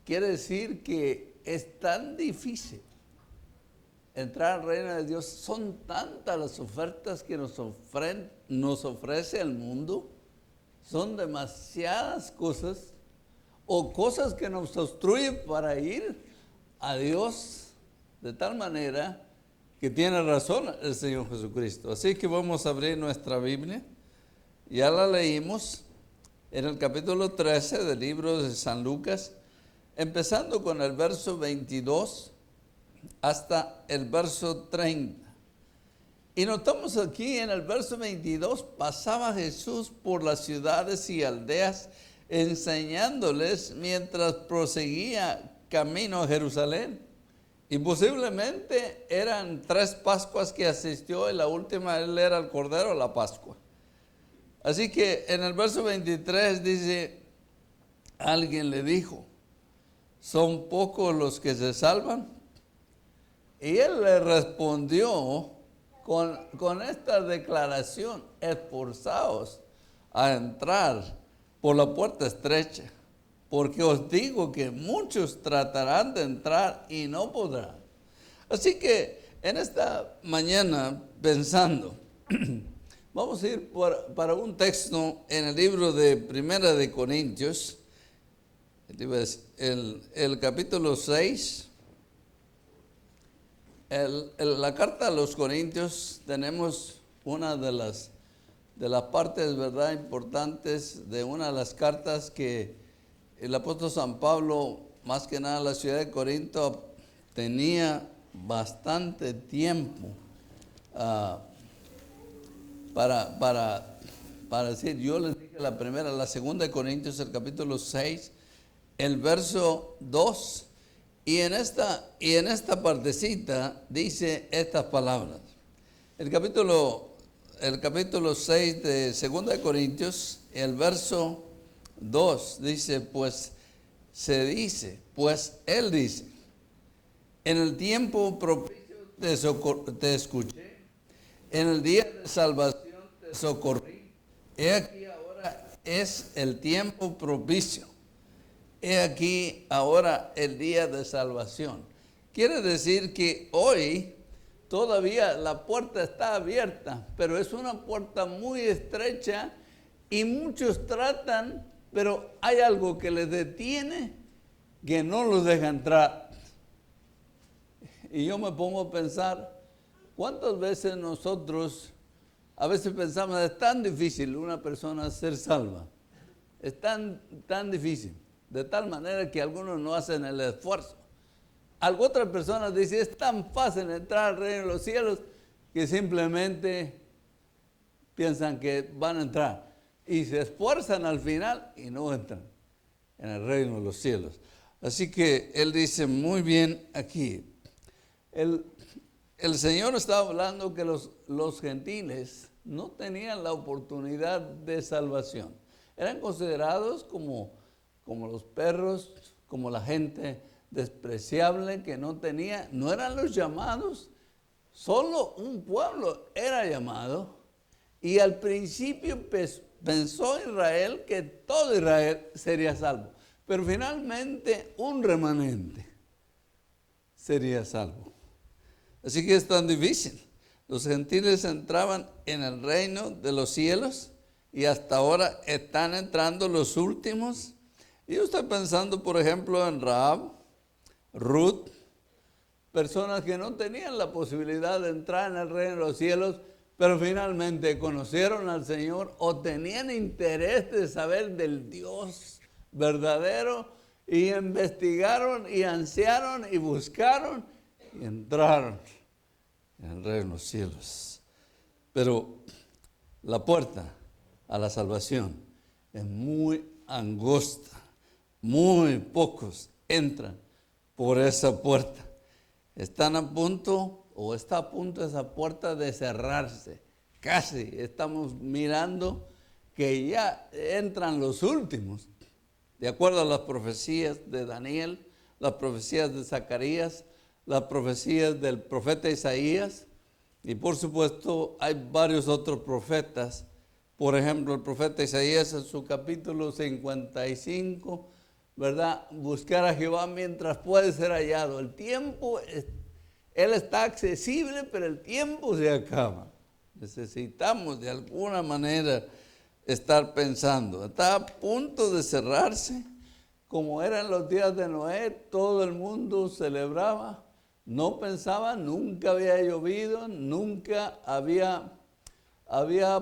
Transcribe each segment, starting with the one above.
quiere decir que es tan difícil entrar al reino de Dios. Son tantas las ofertas que nos ofrece el mundo. Son demasiadas cosas o cosas que nos obstruyen para ir a Dios, de tal manera que tiene razón el Señor Jesucristo. Así que vamos a abrir nuestra Biblia. Ya la leímos en el capítulo 13 del libro de San Lucas, empezando con el verso 22 hasta el verso 30. Y notamos aquí en el verso 22, pasaba Jesús por las ciudades y aldeas, enseñándoles mientras proseguía camino a Jerusalén. Y posiblemente eran 3 Pascuas que asistió, y la última él era el Cordero de la Pascua. Así que en el verso 23 dice, alguien le dijo, ¿son pocos los que se salvan? Y él le respondió con esta declaración, esforzaos a entrar por la puerta estrecha, porque os digo que muchos tratarán de entrar y no podrán. Así que en esta mañana, pensando, vamos a ir para un texto en el libro de Primera de Corintios, el capítulo 6. La carta a los Corintios, tenemos una de las partes, ¿verdad?, importantes de una de las cartas que el apóstol San Pablo, más que nada la ciudad de Corinto, tenía bastante tiempo para decir. Yo les dije la segunda de Corintios, el capítulo 6, el verso 2. Y en esta partecita dice estas palabras. El capítulo 6 de 2 de Corintios, el verso 2 dice, pues él dice, en el tiempo propicio te escuché, en el día de salvación te socorrí. He aquí ahora es el tiempo propicio. He aquí ahora el día de salvación. Quiere decir que hoy todavía la puerta está abierta, pero es una puerta muy estrecha y muchos tratan, pero hay algo que les detiene, que no los deja entrar. Y yo me pongo a pensar, ¿cuántas veces nosotros, a veces pensamos, es tan difícil una persona ser salva? Es tan difícil. De tal manera que algunos no hacen el esfuerzo. Otras personas dicen, es tan fácil entrar al reino de los cielos, que simplemente piensan que van a entrar. Y se esfuerzan al final y no entran en el reino de los cielos. Así que él dice muy bien aquí. El Señor está hablando que los gentiles no tenían la oportunidad de salvación. Eran considerados como los perros, como la gente despreciable que no eran los llamados, solo un pueblo era llamado, y al principio pensó Israel que todo Israel sería salvo, pero finalmente un remanente sería salvo. Así que es tan difícil. Los gentiles entraban en el reino de los cielos y hasta ahora están entrando los últimos. Y yo estoy pensando, por ejemplo, en Rahab, Ruth, personas que no tenían la posibilidad de entrar en el reino de los cielos, pero finalmente conocieron al Señor o tenían interés de saber del Dios verdadero y investigaron y ansiaron y buscaron y entraron en el reino de los cielos. Pero la puerta a la salvación es muy angosta. Muy pocos entran por esa puerta. Está a punto esa puerta de cerrarse. Casi estamos mirando que ya entran los últimos. De acuerdo a las profecías de Daniel, las profecías de Zacarías, las profecías del profeta Isaías, y por supuesto hay varios otros profetas. Por ejemplo, el profeta Isaías en su capítulo 55 ¿verdad? Buscar a Jehová mientras puede ser hallado. El tiempo, Él está accesible, pero el tiempo se acaba. Necesitamos de alguna manera estar pensando. Está a punto de cerrarse. Como eran los días de Noé, todo el mundo celebraba. No pensaba, nunca había llovido, nunca había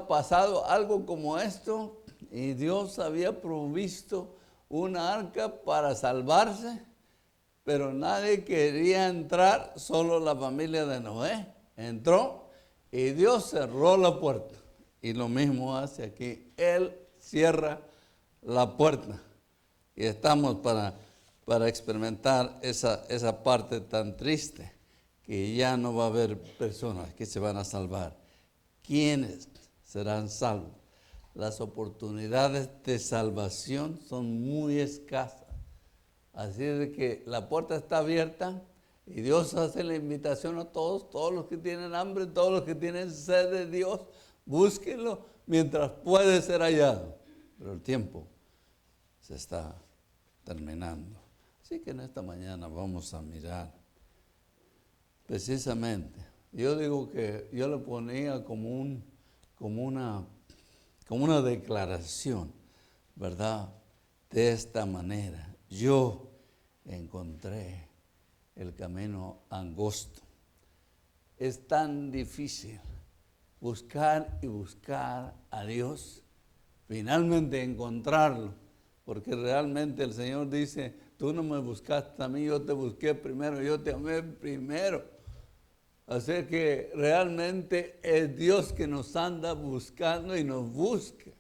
pasado algo como esto. Y Dios había provisto una arca para salvarse, pero nadie quería entrar, solo la familia de Noé entró y Dios cerró la puerta. Y lo mismo hace aquí, Él cierra la puerta. Y estamos para experimentar esa parte tan triste, que ya no va a haber personas que se van a salvar. ¿Quiénes serán salvos? Las oportunidades de salvación son muy escasas. Así de que la puerta está abierta y Dios hace la invitación a todos los que tienen hambre, todos los que tienen sed de Dios, búsquenlo mientras puede ser hallado. Pero el tiempo se está terminando. Así que en esta mañana vamos a mirar precisamente. Yo digo que yo lo ponía como una declaración, ¿verdad? De esta manera. Yo encontré el camino angosto. Es tan difícil buscar y buscar a Dios, finalmente encontrarlo, porque realmente el Señor dice, tú no me buscaste a mí, yo te busqué primero, yo te amé primero. Así que realmente es Dios que nos anda buscando y nos busca.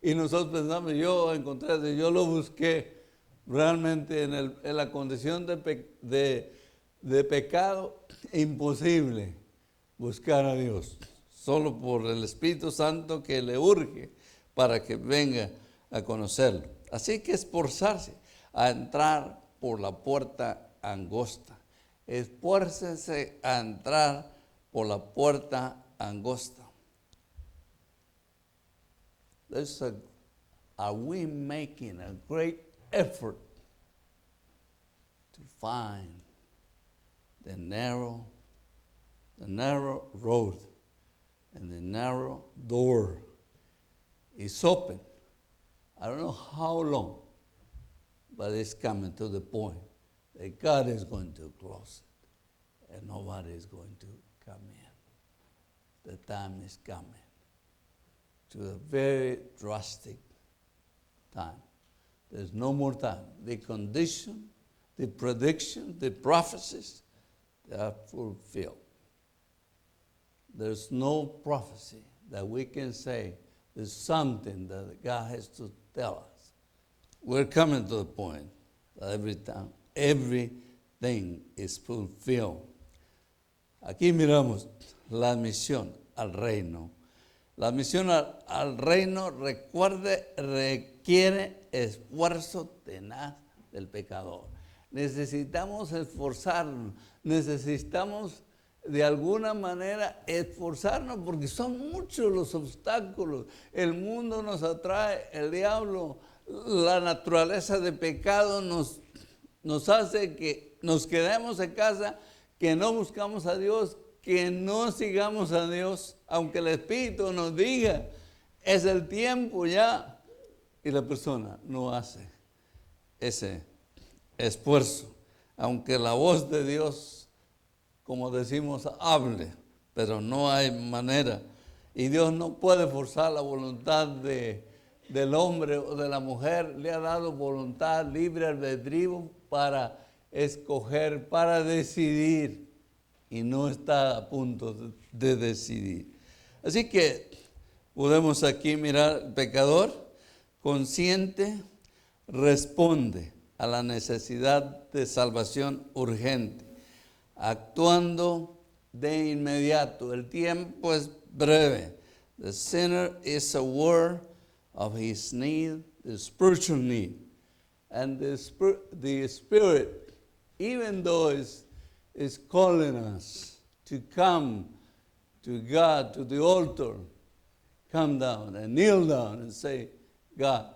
Y nosotros pensamos, yo encontré, yo lo busqué. Realmente en la condición de pecado, imposible buscar a Dios. Solo por el Espíritu Santo que le urge para que venga a conocerlo. Así que esforzarse a entrar por la puerta angosta. Esfuércense a entrar por la puerta angosta. Are we making a great effort to find the narrow road and the narrow door is open? I don't know how long, but it's coming to the point that God is going to close it and nobody is going to come in. The time is coming to a very drastic time. There's no more time. The condition, the prediction, the prophecies, they are fulfilled. There's no prophecy that we can say there's something that God has to tell us. We're coming to the point that everything is fulfilled. Aquí miramos la misión al reino. La misión al reino, requiere esfuerzo tenaz del pecador. Necesitamos esforzarnos, necesitamos de alguna manera esforzarnos porque son muchos los obstáculos. El mundo nos atrae, el diablo, la naturaleza de pecado nos hace que nos quedemos en casa, que no buscamos a Dios, que no sigamos a Dios, aunque el Espíritu nos diga, es el tiempo ya, y la persona no hace ese esfuerzo, aunque la voz de Dios, como decimos, hable, pero no hay manera, y Dios no puede forzar la voluntad del hombre o de la mujer. Le ha dado voluntad, libre albedrío para escoger, para decidir, y no está a punto de decidir. Así que podemos aquí mirar, el pecador consciente responde a la necesidad de salvación urgente, actuando de inmediato. El tiempo es breve. The sinner is aware of his need, the spiritual need. And the Spirit, even though is calling us to come to God, to the altar, come down and kneel down and say, God,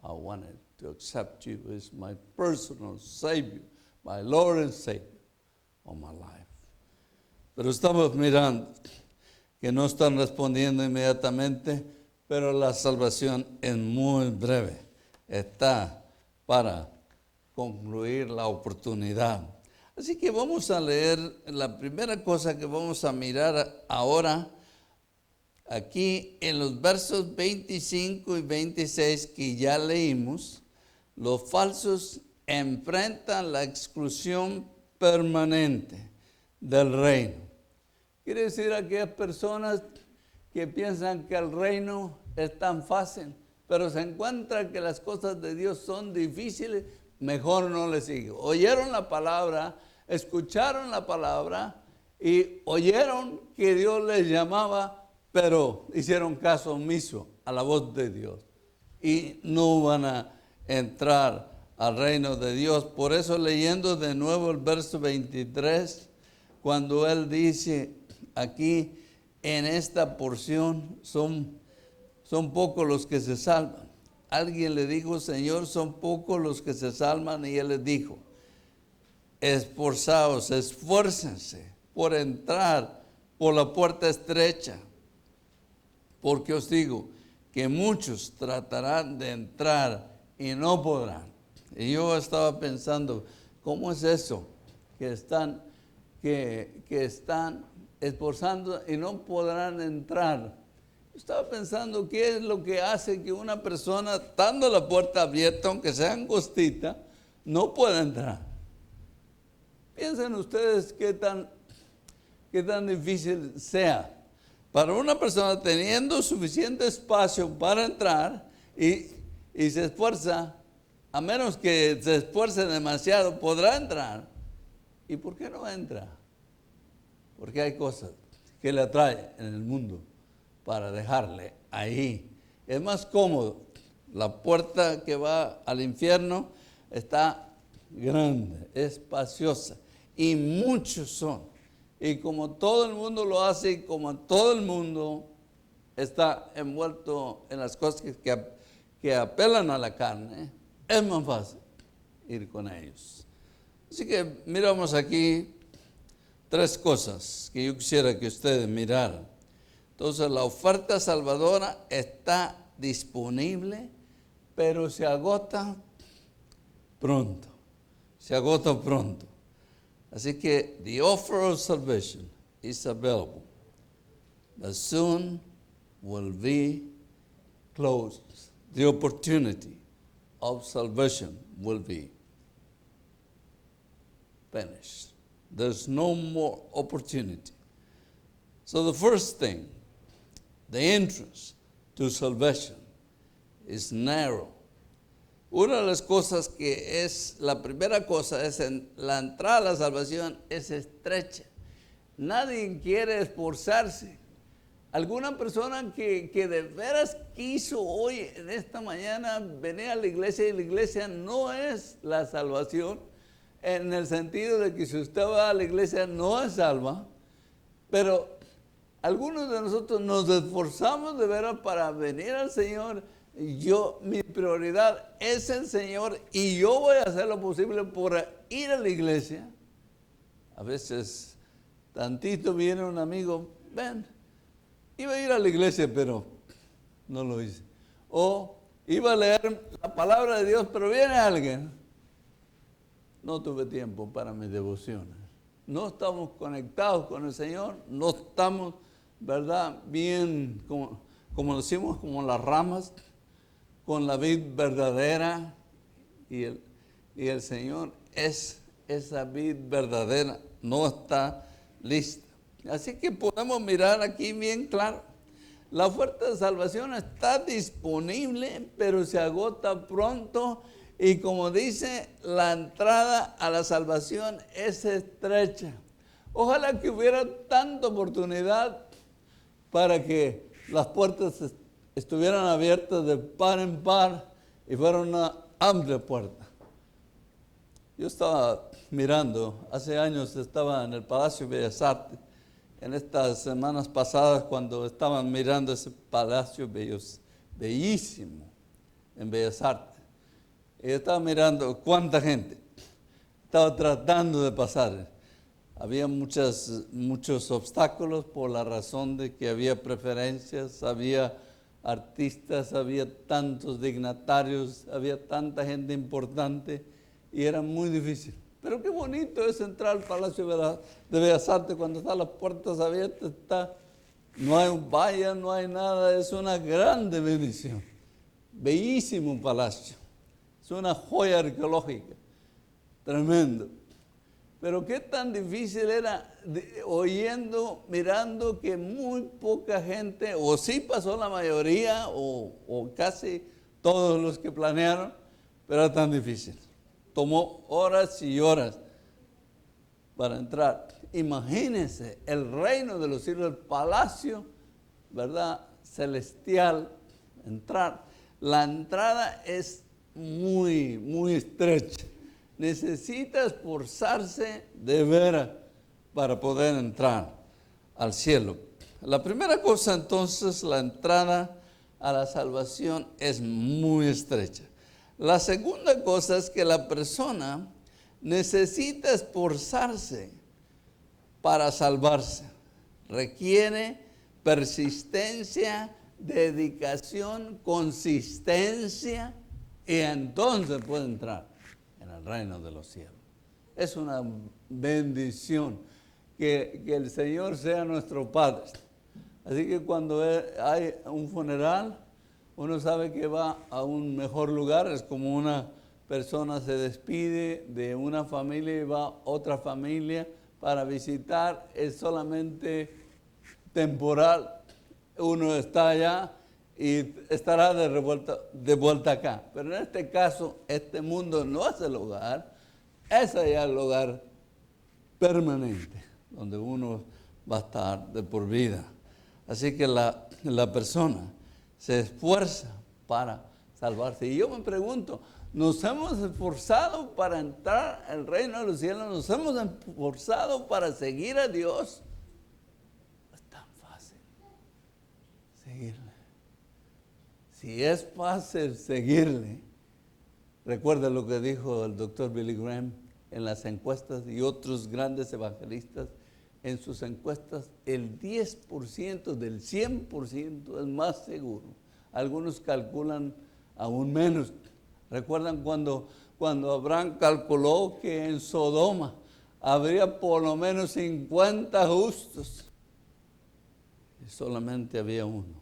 I want to accept you as my personal Savior, my Lord and Savior of my life. Pero estamos mirando que no están respondiendo inmediatamente, pero la salvación es muy breve. Está para concluir la oportunidad. Así que vamos a leer la primera cosa que vamos a mirar ahora, aquí en los versos 25 y 26 que ya leímos. Los falsos enfrentan la exclusión permanente del reino. Quiere decir, aquellas personas que piensan que el reino es tan fácil, pero se encuentran que las cosas de Dios son difíciles, mejor no les sigan. Oyeron la palabra, escucharon la palabra y oyeron que Dios les llamaba, pero hicieron caso omiso a la voz de Dios y no van a entrar al reino de Dios. Por eso, leyendo de nuevo el verso 23, cuando él dice aquí en esta porción, son pocos los que se salvan. Alguien le dijo: Señor, son pocos los que se salvan, y él les dijo: esforzaos, esfuércense por entrar por la puerta estrecha, porque os digo que muchos tratarán de entrar y no podrán. Y yo estaba pensando, ¿cómo es eso? Que están esforzando y no podrán entrar. Estaba pensando, ¿qué es lo que hace que una persona, estando la puerta abierta, aunque sea angostita, no pueda entrar? Piensen ustedes qué tan difícil sea para una persona, teniendo suficiente espacio para entrar y se esfuerza. A menos que se esfuerce demasiado, podrá entrar. ¿Y por qué no entra? Porque hay cosas que le atraen en el mundo para dejarle ahí. Es más cómodo. La puerta que va al infierno está grande, espaciosa, y muchos son. Y como todo el mundo lo hace, y como todo el mundo está envuelto en las cosas que apelan a la carne, es más fácil ir con ellos. Así que miramos aquí tres cosas que yo quisiera que ustedes miraran. Entonces, la oferta salvadora está disponible, pero se agota pronto. Se agota pronto. Así que the offer of salvation is available, but soon will be closed. The opportunity of salvation will be finished. There's no more opportunity. So the first thing, the entrance to salvation is narrow. Una de las cosas que es, la primera cosa es la entrada a la salvación es estrecha. Nadie quiere esforzarse. Alguna persona que de veras quiso hoy, en esta mañana, venir a la iglesia, y la iglesia no es la salvación, en el sentido de que si usted va a la iglesia no es salva, pero algunos de nosotros nos esforzamos de veras para venir al Señor. Mi prioridad es el Señor y yo voy a hacer lo posible por ir a la iglesia. A veces, tantito viene un amigo, ven, iba a ir a la iglesia, pero no lo hice. O iba a leer la palabra de Dios, pero viene alguien. No tuve tiempo para mis devociones. No estamos conectados con el Señor, no estamos, ¿verdad?, bien, como decimos, como las ramas, con la vid verdadera, y el Señor es esa vid verdadera, no está lista. Así que podemos mirar aquí bien claro. La oferta de salvación está disponible, pero se agota pronto. Y como dice, la entrada a la salvación es estrecha. Ojalá que hubiera tanta oportunidad para que las puertas estuvieran abiertas de par en par y fuera una amplia puerta. Yo estaba mirando, hace años estaba en el Palacio Bellas Artes, en estas semanas pasadas, cuando estaban mirando ese palacio bellísimo en Bellas Artes. Y yo estaba mirando cuánta gente estaba tratando de pasar. Había muchos obstáculos por la razón de que había preferencias, había artistas, había tantos dignatarios, había tanta gente importante y era muy difícil. Pero qué bonito es entrar al Palacio de Bellas Artes cuando están las puertas abiertas, no hay un valla, no hay nada, es una grande bendición. Bellísimo palacio, es una joya arqueológica, tremendo. Pero qué tan difícil era mirando que muy poca gente, o sí pasó la mayoría, o casi todos los que planearon, pero era tan difícil. Tomó horas y horas para entrar. Imagínense el reino de los cielos, el palacio, ¿verdad? Celestial, entrar. La entrada es muy, muy estrecha. Necesita esforzarse de veras para poder entrar al cielo. La primera cosa entonces, la entrada a la salvación es muy estrecha. La segunda cosa es que la persona necesita esforzarse para salvarse. Requiere persistencia, dedicación, consistencia, y entonces puede entrar en el reino de los cielos. Es una bendición que el Señor sea nuestro Padre. Así que cuando hay un funeral, uno sabe que va a un mejor lugar. Es como una persona se despide de una familia y va a otra familia para visitar. Es solamente temporal. Uno está allá y estará de vuelta acá. Pero en este caso, este mundo no es el hogar, es allá el hogar permanente, donde uno va a estar de por vida. Así que la persona se esfuerza para salvarse. Y yo me pregunto, ¿nos hemos esforzado para entrar al reino de los cielos? ¿Nos hemos esforzado para seguir a Dios? No es tan fácil seguirle. Si es fácil seguirle, recuerda lo que dijo el doctor Billy Graham en las encuestas y otros grandes evangelistas. En sus encuestas, el 10% del 100% es más seguro. Algunos calculan aún menos. ¿Recuerdan cuando Abraham calculó que en Sodoma habría por lo menos 50 justos? Y solamente había uno.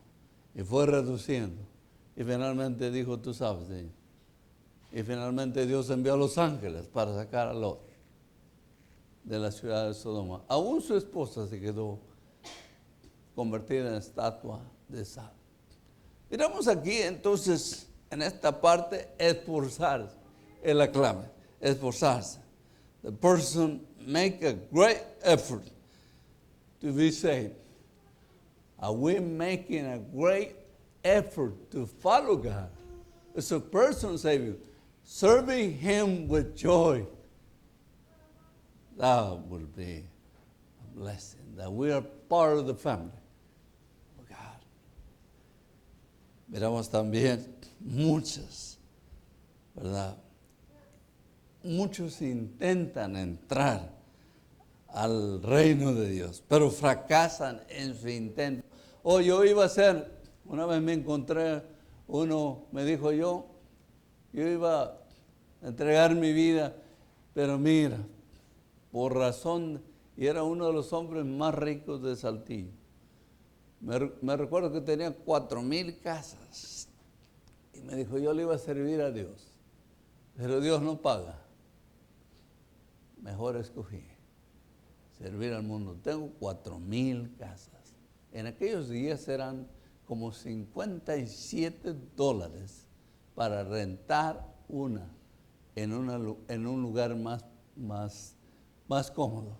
Y fue reduciendo. Y finalmente dijo, tú sabes, Señor. Y finalmente Dios envió a los ángeles para sacar a Lot de la ciudad de Sodoma. Aún su esposa se quedó convertida en estatua de sal. Miramos aquí entonces, en esta parte, esforzarse. Es la clave, esforzarse. The person make a great effort to be saved. Are we making a great effort to follow God? It's a person saving, serving Him with joy. That will be a blessing, that we are part of the family of God. Miramos también muchos, ¿verdad? Muchos intentan entrar al reino de Dios, pero fracasan en su intento. Yo iba a hacer, una vez me encontré, uno me dijo yo iba a entregar mi vida, pero mira, por razón, y era uno de los hombres más ricos de Saltillo. Me recuerdo que tenía 4,000 casas. Y me dijo, yo le iba a servir a Dios. Pero Dios no paga. Mejor escogí servir al mundo. Tengo 4,000 casas. En aquellos días eran como $57 para rentar una en un lugar más cómodo.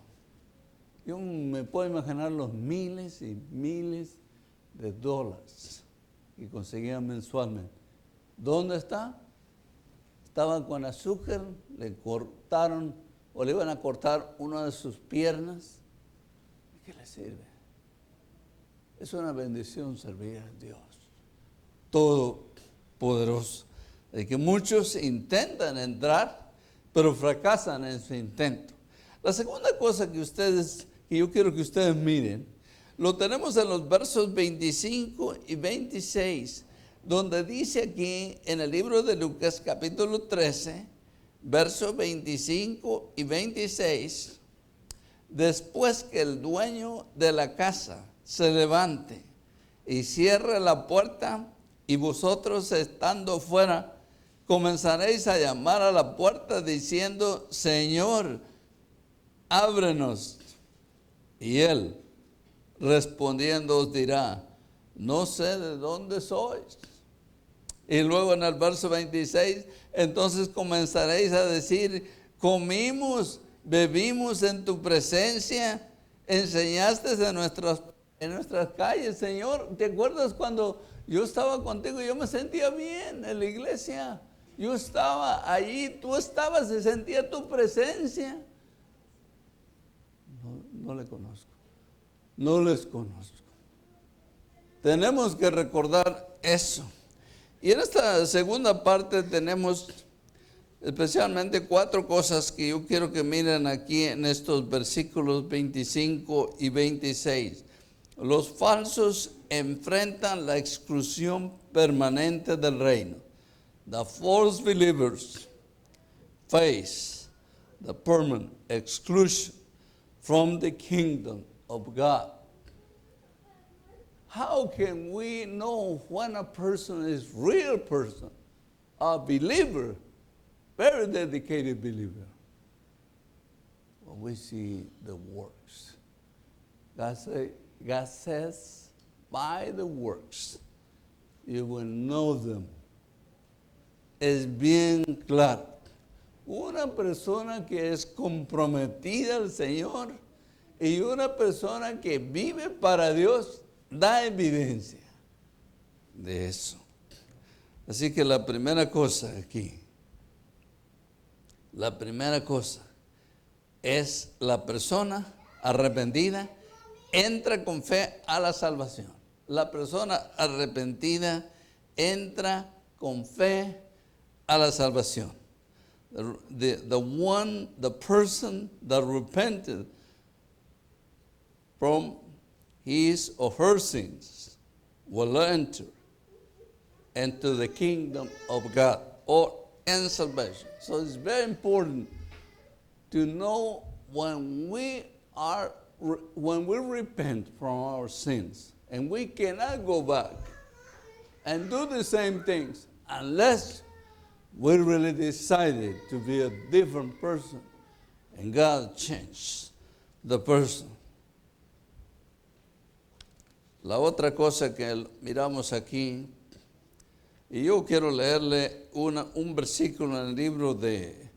Yo me puedo imaginar los miles y miles de dólares que conseguían mensualmente. ¿Dónde está? Estaba con azúcar, le cortaron o le iban a cortar una de sus piernas. ¿Qué le sirve? Es una bendición servir a Dios Todopoderoso. De que muchos intentan entrar, pero fracasan en su intento. La segunda cosa que yo quiero que ustedes miren, lo tenemos en los versos 25 y 26, donde dice aquí en el libro de Lucas capítulo 13, versos 25 y 26, después que el dueño de la casa se levante y cierre la puerta, y vosotros estando fuera, comenzaréis a llamar a la puerta diciendo, Señor, ábrenos. Y él, respondiendo, os dirá, no sé de dónde sois. Y luego en el verso 26, entonces comenzaréis a decir, comimos, bebimos en tu presencia, enseñaste en nuestras calles, Señor. ¿Te acuerdas cuando yo estaba contigo? Yo me sentía bien en la iglesia. Yo estaba allí, tú estabas, se sentía tu presencia. No le conozco. No les conozco. Tenemos que recordar eso. Y en esta segunda parte tenemos especialmente 4 cosas que yo quiero que miren aquí en estos versículos 25 y 26. Los falsos enfrentan la exclusión permanente del reino. The false believers face the permanent exclusion from the kingdom of God. How can we know when a person is real person, a believer, very dedicated believer? Well, we see the works. God says, by the works, you will know them. Es bien claro. Una persona que es comprometida al Señor y una persona que vive para Dios da evidencia de eso. Así que la primera cosa aquí, la primera cosa es la persona arrepentida entra con fe a la salvación. La persona arrepentida entra con fe a la salvación. The person that repented from his or her sins will enter into the kingdom of God or in salvation. So it's very important to know when we repent from our sins, and we cannot go back and do the same things unless we really decided to be a different person and God changed the person. La otra cosa que miramos aquí, y yo quiero leerle un versículo en el libro de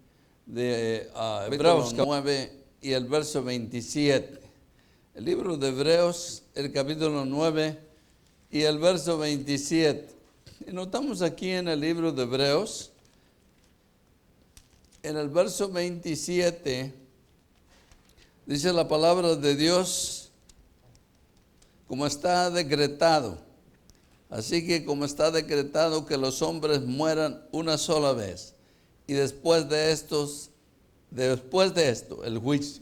Hebreos 9 y el verso 27. El libro de Hebreos, el capítulo 9 y el verso 27. Y notamos aquí en el libro de Hebreos, en el verso 27, dice la palabra de Dios, como está decretado. Así que como está decretado que los hombres mueran una sola vez, y después de esto, el juicio.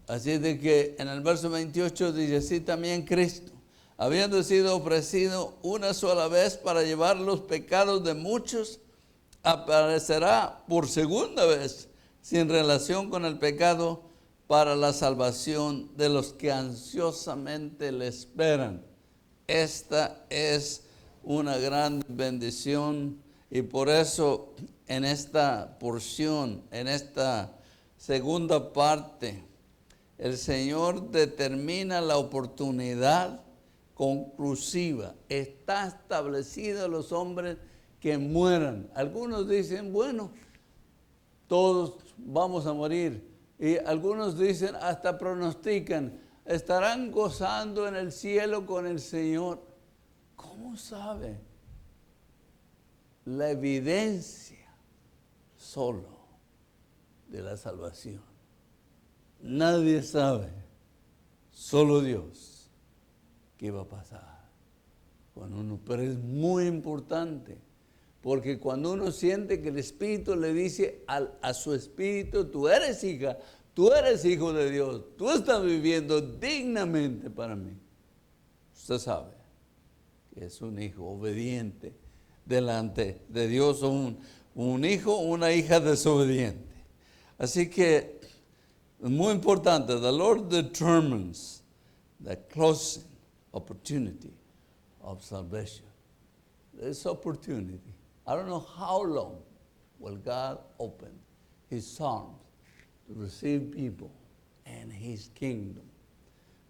Así de que en el verso 28 dice, así también Cristo, habiendo sido ofrecido una sola vez para llevar los pecados de muchos, aparecerá por segunda vez, sin relación con el pecado, para la salvación de los que ansiosamente le esperan. Esta es una gran bendición, y por eso en esta porción, en esta segunda parte, el Señor determina la oportunidad conclusiva. Está establecido los hombres que mueran. Algunos dicen, bueno, todos vamos a morir. Y algunos dicen, hasta pronostican, estarán gozando en el cielo con el Señor. ¿Cómo sabe? La evidencia solo de la salvación. Nadie sabe, solo Dios, qué va a pasar con uno. Pero es muy importante Porque cuando uno siente que el Espíritu le dice a su espíritu, tú eres hija, tú eres hijo de Dios, tú estás viviendo dignamente para mí. Usted sabe que es un hijo obediente delante de Dios, un hijo, una hija desobediente. Así que es muy importante. The Lord determines the closing opportunity of salvation. This opportunity. I don't know how long will God open His arms to receive people and His kingdom.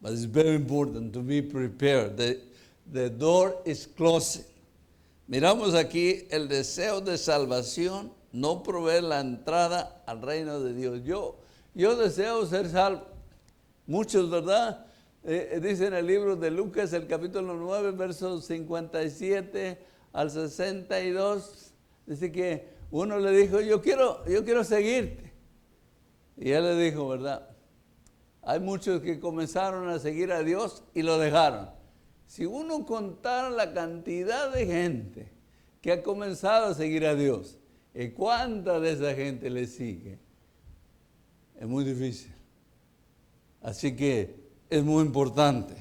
But it's very important to be prepared. The door is closing. Miramos aquí el deseo de salvación no provee la entrada al reino de Dios. Yo deseo ser salvo. Muchos, ¿verdad? Dice en el libro de Lucas, el capítulo 9, versos 57 al 62, dice que uno le dijo, yo quiero seguirte. Y él le dijo, ¿verdad? Hay muchos que comenzaron a seguir a Dios y lo dejaron. Si uno contara la cantidad de gente que ha comenzado a seguir a Dios, ¿y cuánta de esa gente le sigue? Es muy difícil. Así que es muy importante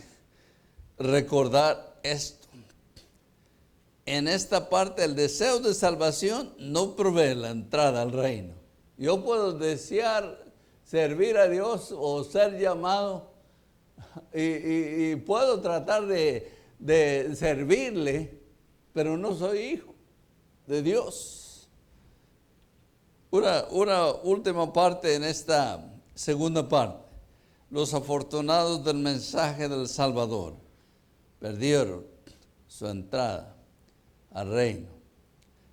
recordar esto. En esta parte, el deseo de salvación no provee la entrada al reino. Yo puedo desear servir a Dios o ser llamado y puedo tratar de servirle, pero no soy hijo de Dios. Una última parte en esta segunda parte. Los afortunados del mensaje del Salvador perdieron su entrada al reino.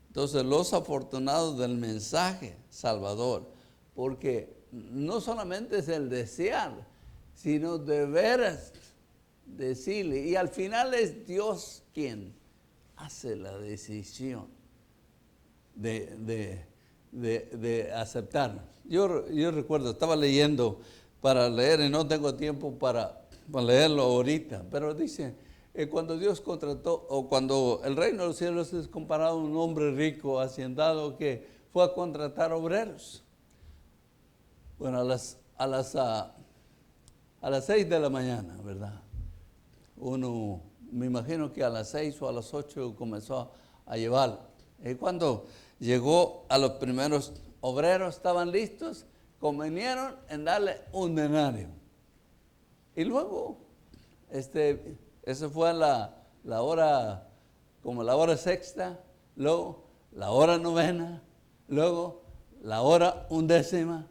Entonces, los afortunados del mensaje salvador, porque no solamente es el desear, sino de veras decirle, y al final es Dios quien hace la decisión de aceptar. Yo recuerdo, estaba leyendo para leer y no tengo tiempo para leerlo ahorita, pero dice, cuando Dios contrató, o cuando el reino de los cielos es comparado a un hombre rico, hacendado, que fue a contratar obreros. Bueno, a las 6 de la mañana, ¿verdad? Uno, me imagino que a las 6 o a las 8 comenzó a llevarlo. Y cuando llegó a los primeros obreros, estaban listos, convinieron en darle un denario. Y luego, eso fue la hora, como la hora sexta, luego la hora novena, luego la hora undécima.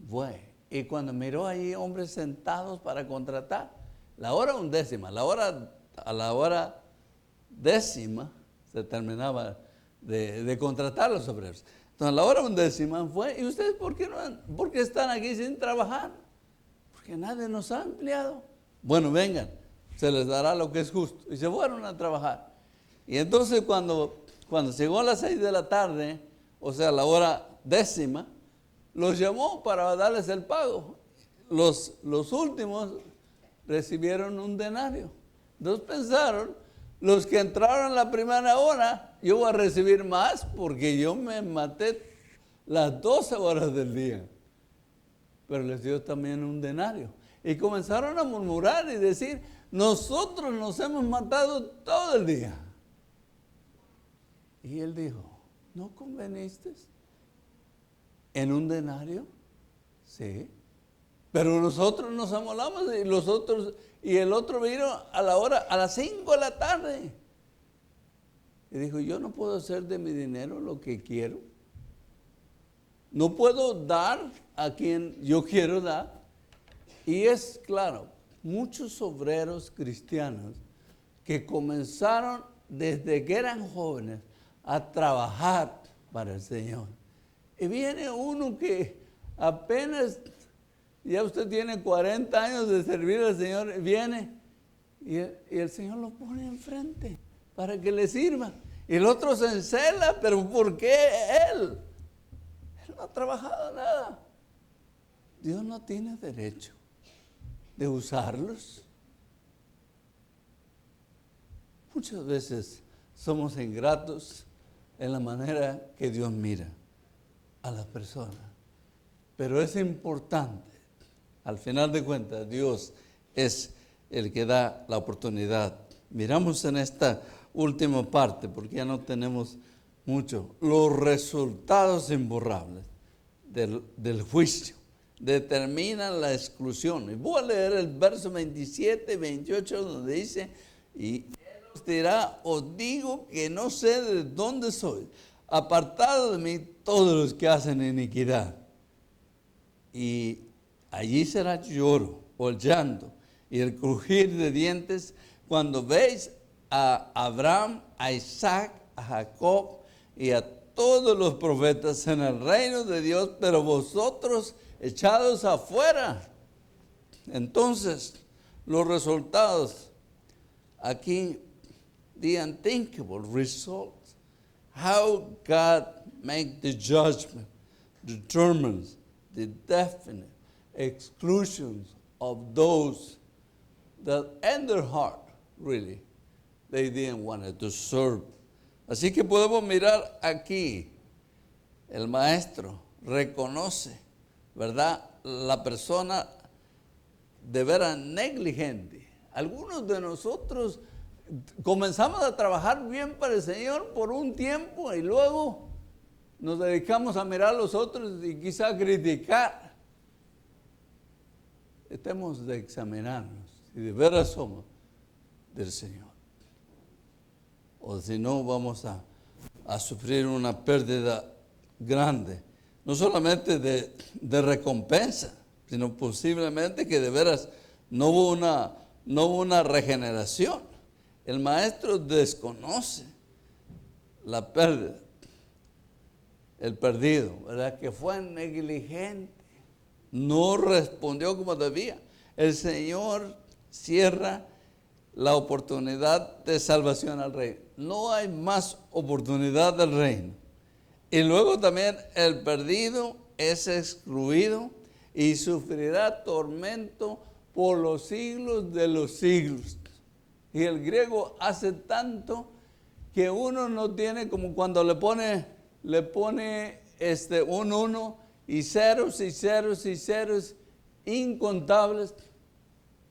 Bueno, y cuando miró ahí hombres sentados para contratar, la hora undécima, a la hora décima se terminaba de contratar a los obreros. Entonces la hora undécima fue, ¿y ustedes por qué están aquí sin trabajar? Porque nadie nos ha empleado. Bueno, vengan, se les dará lo que es justo. Y se fueron a trabajar. Y entonces cuando llegó a las 6 de la tarde, o sea, la hora décima, los llamó para darles el pago. Los últimos recibieron un denario. Entonces pensaron, los que entraron la primera hora, yo voy a recibir más porque yo me maté las 12 horas del día. Pero les dio también un denario. Y comenzaron a murmurar y decir, nosotros nos hemos matado todo el día. Y él dijo, ¿no conveniste en un denario? Sí. Pero nosotros nos amolamos y el otro vino a las 5 de la tarde. Y dijo, yo no puedo hacer de mi dinero lo que quiero. No puedo dar a quien yo quiero dar. Y es claro, muchos obreros cristianos que comenzaron desde que eran jóvenes a trabajar para el Señor. Y viene uno que apenas, ya usted tiene 40 años de servir al Señor, viene y el Señor lo pone enfrente para que le sirva. Y el otro se encela, pero ¿por qué él? Él no ha trabajado nada. Dios no tiene derecho de usarlos. Muchas veces somos ingratos en la manera que Dios mira a las personas. Pero es importante, al final de cuentas, Dios es el que da la oportunidad. Miramos en esta última parte, porque ya no tenemos mucho, los resultados imborrables del juicio. Determinan la exclusión. Y voy a leer el verso 27 y 28 donde dice, y él os dirá, os digo que no sé de dónde soy. Apartado de mí todos los que hacen iniquidad. Y allí será lloro o el llanto y el crujir de dientes cuando veis a Abraham, a Isaac, a Jacob y a todos los profetas en el reino de Dios, pero vosotros echados afuera. Entonces, los resultados aquí, the unthinkable results, how God makes the judgment, determines the definite exclusions of those that in their heart, really, they didn't want to serve. Así que podemos mirar aquí, el maestro reconoce, ¿verdad?, la persona de veras negligente. Algunos de nosotros comenzamos a trabajar bien para el Señor por un tiempo y luego nos dedicamos a mirar a los otros y quizás criticar. Estemos de examinarnos si de veras somos del Señor. O si no, vamos a sufrir una pérdida grande. No solamente de recompensa, sino posiblemente que de veras no hubo una regeneración. El maestro desconoce la pérdida, el perdido, ¿verdad?, que fue negligente, no respondió como debía. El Señor cierra la oportunidad de salvación al reino. No hay más oportunidad del reino. Y luego también el perdido es excluido y sufrirá tormento por los siglos de los siglos. Y el griego hace tanto que uno no tiene, como cuando le pone un 1 y ceros y ceros y ceros incontables,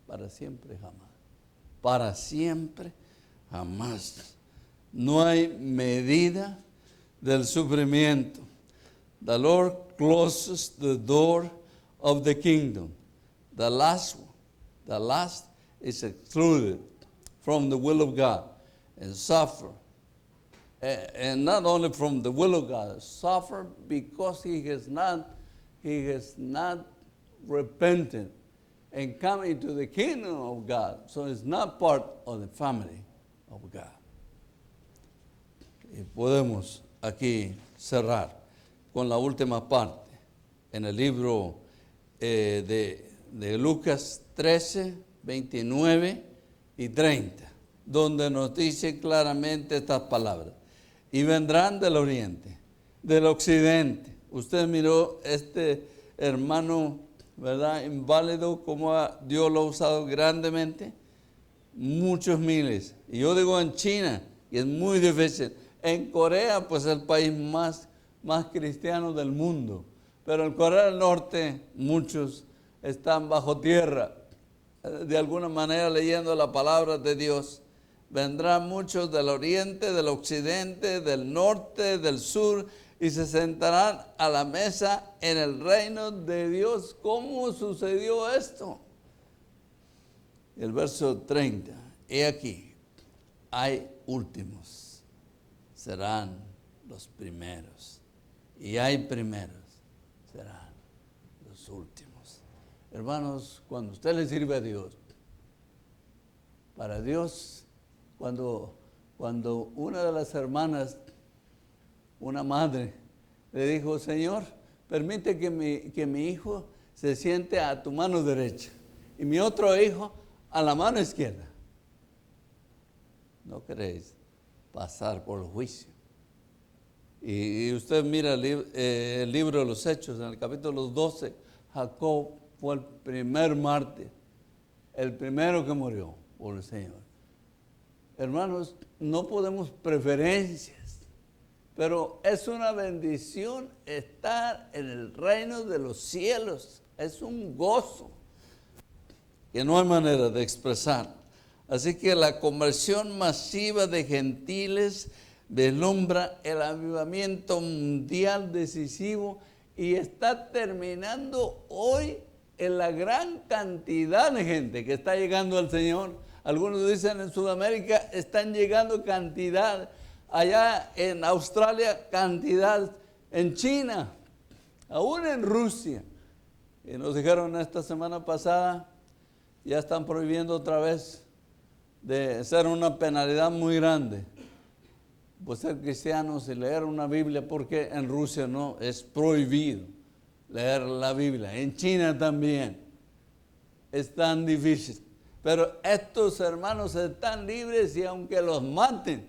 para siempre jamás. Para siempre jamás. No hay medida del sufrimiento. The Lord closes the door of the kingdom. The last is excluded from the will of God and suffer. And not only from the will of God, suffer because he has not repented and come into the kingdom of God. So it's not part of the family of God. Y podemos aquí cerrar con la última parte en el libro de Lucas 13, 29 y 30, donde nos dice claramente estas palabras. Y vendrán del oriente, del occidente. Usted miró este hermano, ¿verdad?, inválido, como Dios lo ha usado grandemente. Muchos miles. Y yo digo en China, y es muy difícil. En Corea, pues el país más cristiano del mundo. Pero en Corea del Norte, muchos están bajo tierra, de alguna manera leyendo la palabra de Dios. Vendrán muchos del oriente, del occidente, del norte, del sur, y se sentarán a la mesa en el reino de Dios. ¿Cómo sucedió esto? El verso 30, he aquí, hay últimos, serán los primeros, y hay primeros, serán los últimos. Hermanos, cuando usted le sirve a Dios, para Dios, cuando una de las hermanas, una madre, le dijo, Señor, permite que mi hijo se siente a tu mano derecha y mi otro hijo a la mano izquierda. No queréis pasar por el juicio. Y usted mira el libro de los Hechos, en el capítulo 12, Jacob fue el primer mártir, el primero que murió por el Señor. hermanos, no podemos preferencias, pero es una bendición estar en el reino de los cielos. Es un gozo que no hay manera de expresar. Así que la conversión masiva de gentiles vislumbra el avivamiento mundial decisivo y está terminando hoy en la gran cantidad de gente que está llegando al Señor. Algunos dicen en Sudamérica están llegando cantidad, allá en Australia cantidad, en China, aún en Rusia. Y nos dijeron esta semana pasada, ya están prohibiendo otra vez de ser una penalidad muy grande pues ser cristianos y leer una Biblia, porque en Rusia no es prohibido leer la Biblia, en China también es tan difícil, pero estos hermanos están libres y aunque los maten,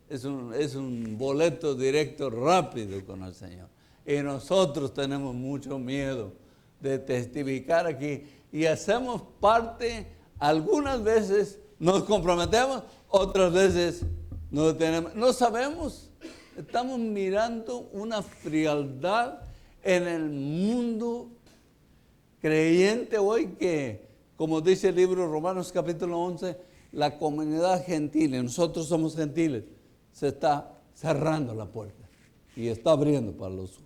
es un boleto directo rápido con el Señor. Y nosotros tenemos mucho miedo de testificar aquí y hacemos parte, algunas veces nos comprometemos, otras veces no sabemos. Estamos mirando una frialdad en el mundo creyente hoy que, como dice el libro de Romanos capítulo 11, la comunidad gentil, y nosotros somos gentiles, se está cerrando la puerta y está abriendo para los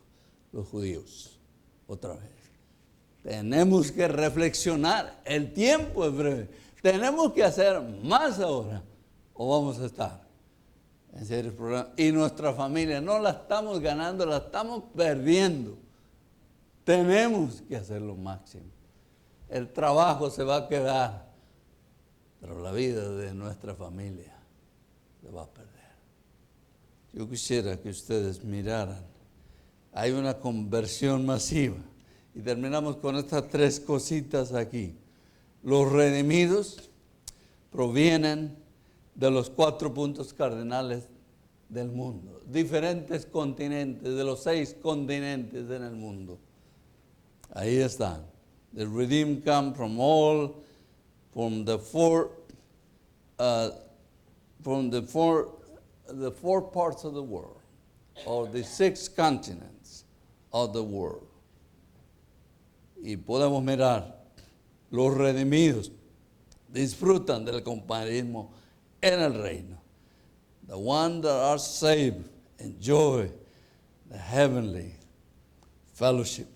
judíos otra vez. Tenemos que reflexionar, el tiempo es breve, tenemos que hacer más ahora o vamos a estar en serios problemas. Y nuestra familia no la estamos ganando, la estamos perdiendo. Tenemos que hacer lo máximo. El trabajo se va a quedar, pero la vida de nuestra familia se va a perder. Yo quisiera que ustedes miraran, hay una conversión masiva. Y terminamos con estas tres cositas aquí. Los redimidos provienen de los 4 puntos cardinales del mundo, diferentes continentes, de los 6 continentes en el mundo. Ahí están. The redeemed come from the four parts of the world, or the 6 continents of the world. Y podemos mirar, los redimidos disfrutan del compañerismo en el reino. The ones that are saved enjoy the heavenly fellowship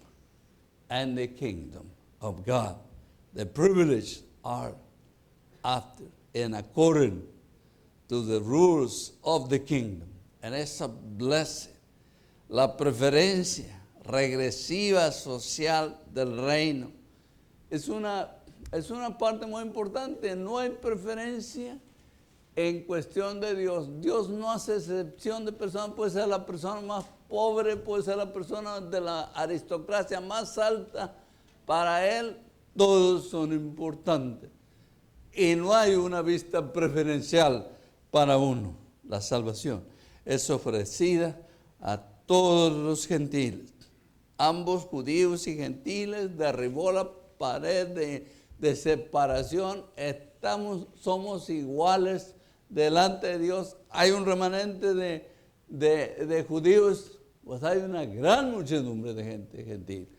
and the kingdom of God. The privileged are after and according to the rules of the kingdom. And it's a blessing. La preferencia regresiva social del reino es una parte muy importante. No hay preferencia en cuestión de Dios. Dios no hace excepción de personas. Puede ser la persona más pobre, puede ser la persona de la aristocracia más alta. Para Él todos son importantes. Y no hay una vista preferencial para uno. La salvación es ofrecida a todos los gentiles. Ambos, judíos y gentiles, derribó la pared de separación. Somos iguales delante de Dios. Hay un remanente de judíos, pues hay una gran muchedumbre de gente gentil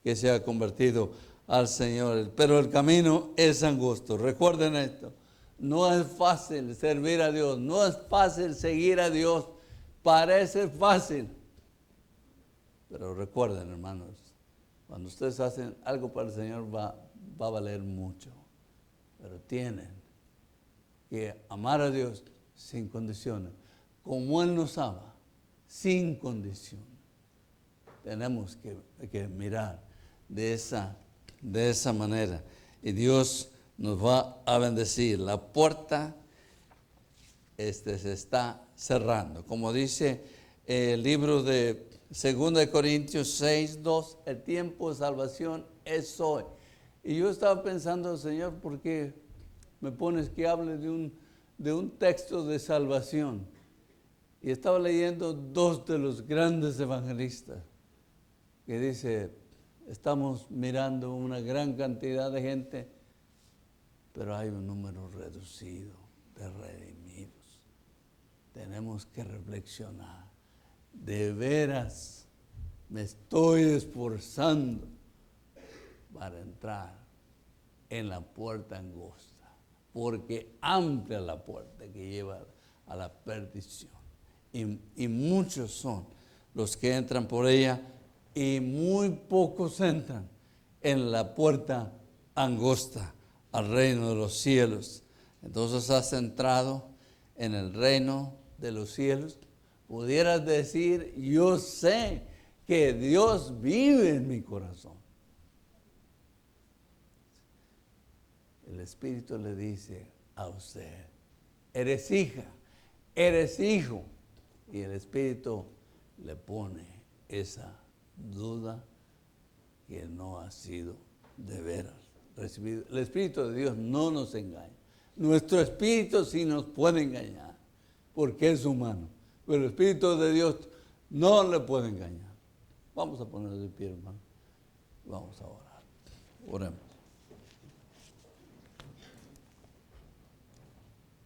que se ha convertido al Señor. Pero el camino es angosto. Recuerden esto, no es fácil servir a Dios, no es fácil seguir a Dios. Parece fácil, pero recuerden, hermanos, cuando ustedes hacen algo para el Señor va a valer mucho. Pero tienen que amar a Dios sin condiciones, como Él nos ama, sin condición. Tenemos que mirar de esa manera. Y Dios nos va a bendecir. La puerta se está cerrando. Como dice el libro de 2 Corintios 6:2, el tiempo de salvación es hoy. Y yo estaba pensando, Señor, ¿por qué me pones que hable de un texto de salvación? Y estaba leyendo 2 de los grandes evangelistas que dice, estamos mirando una gran cantidad de gente, pero hay un número reducido de redimidos. Tenemos que reflexionar. De veras me estoy esforzando para entrar en la puerta angosta, porque amplia la puerta que lleva a la perdición. Y muchos son los que entran por ella, y muy pocos entran en la puerta angosta al reino de los cielos. Entonces has entrado en el reino de los cielos. Pudieras decir, yo sé que Dios vive en mi corazón. El Espíritu le dice a usted, eres hija, eres hijo. Y el Espíritu le pone esa duda que no ha sido de veras recibido. El Espíritu de Dios no nos engaña. Nuestro espíritu sí nos puede engañar, porque es humano. Pero el Espíritu de Dios no le puede engañar. Vamos a poner de pie, hermano. Vamos a orar. Oremos.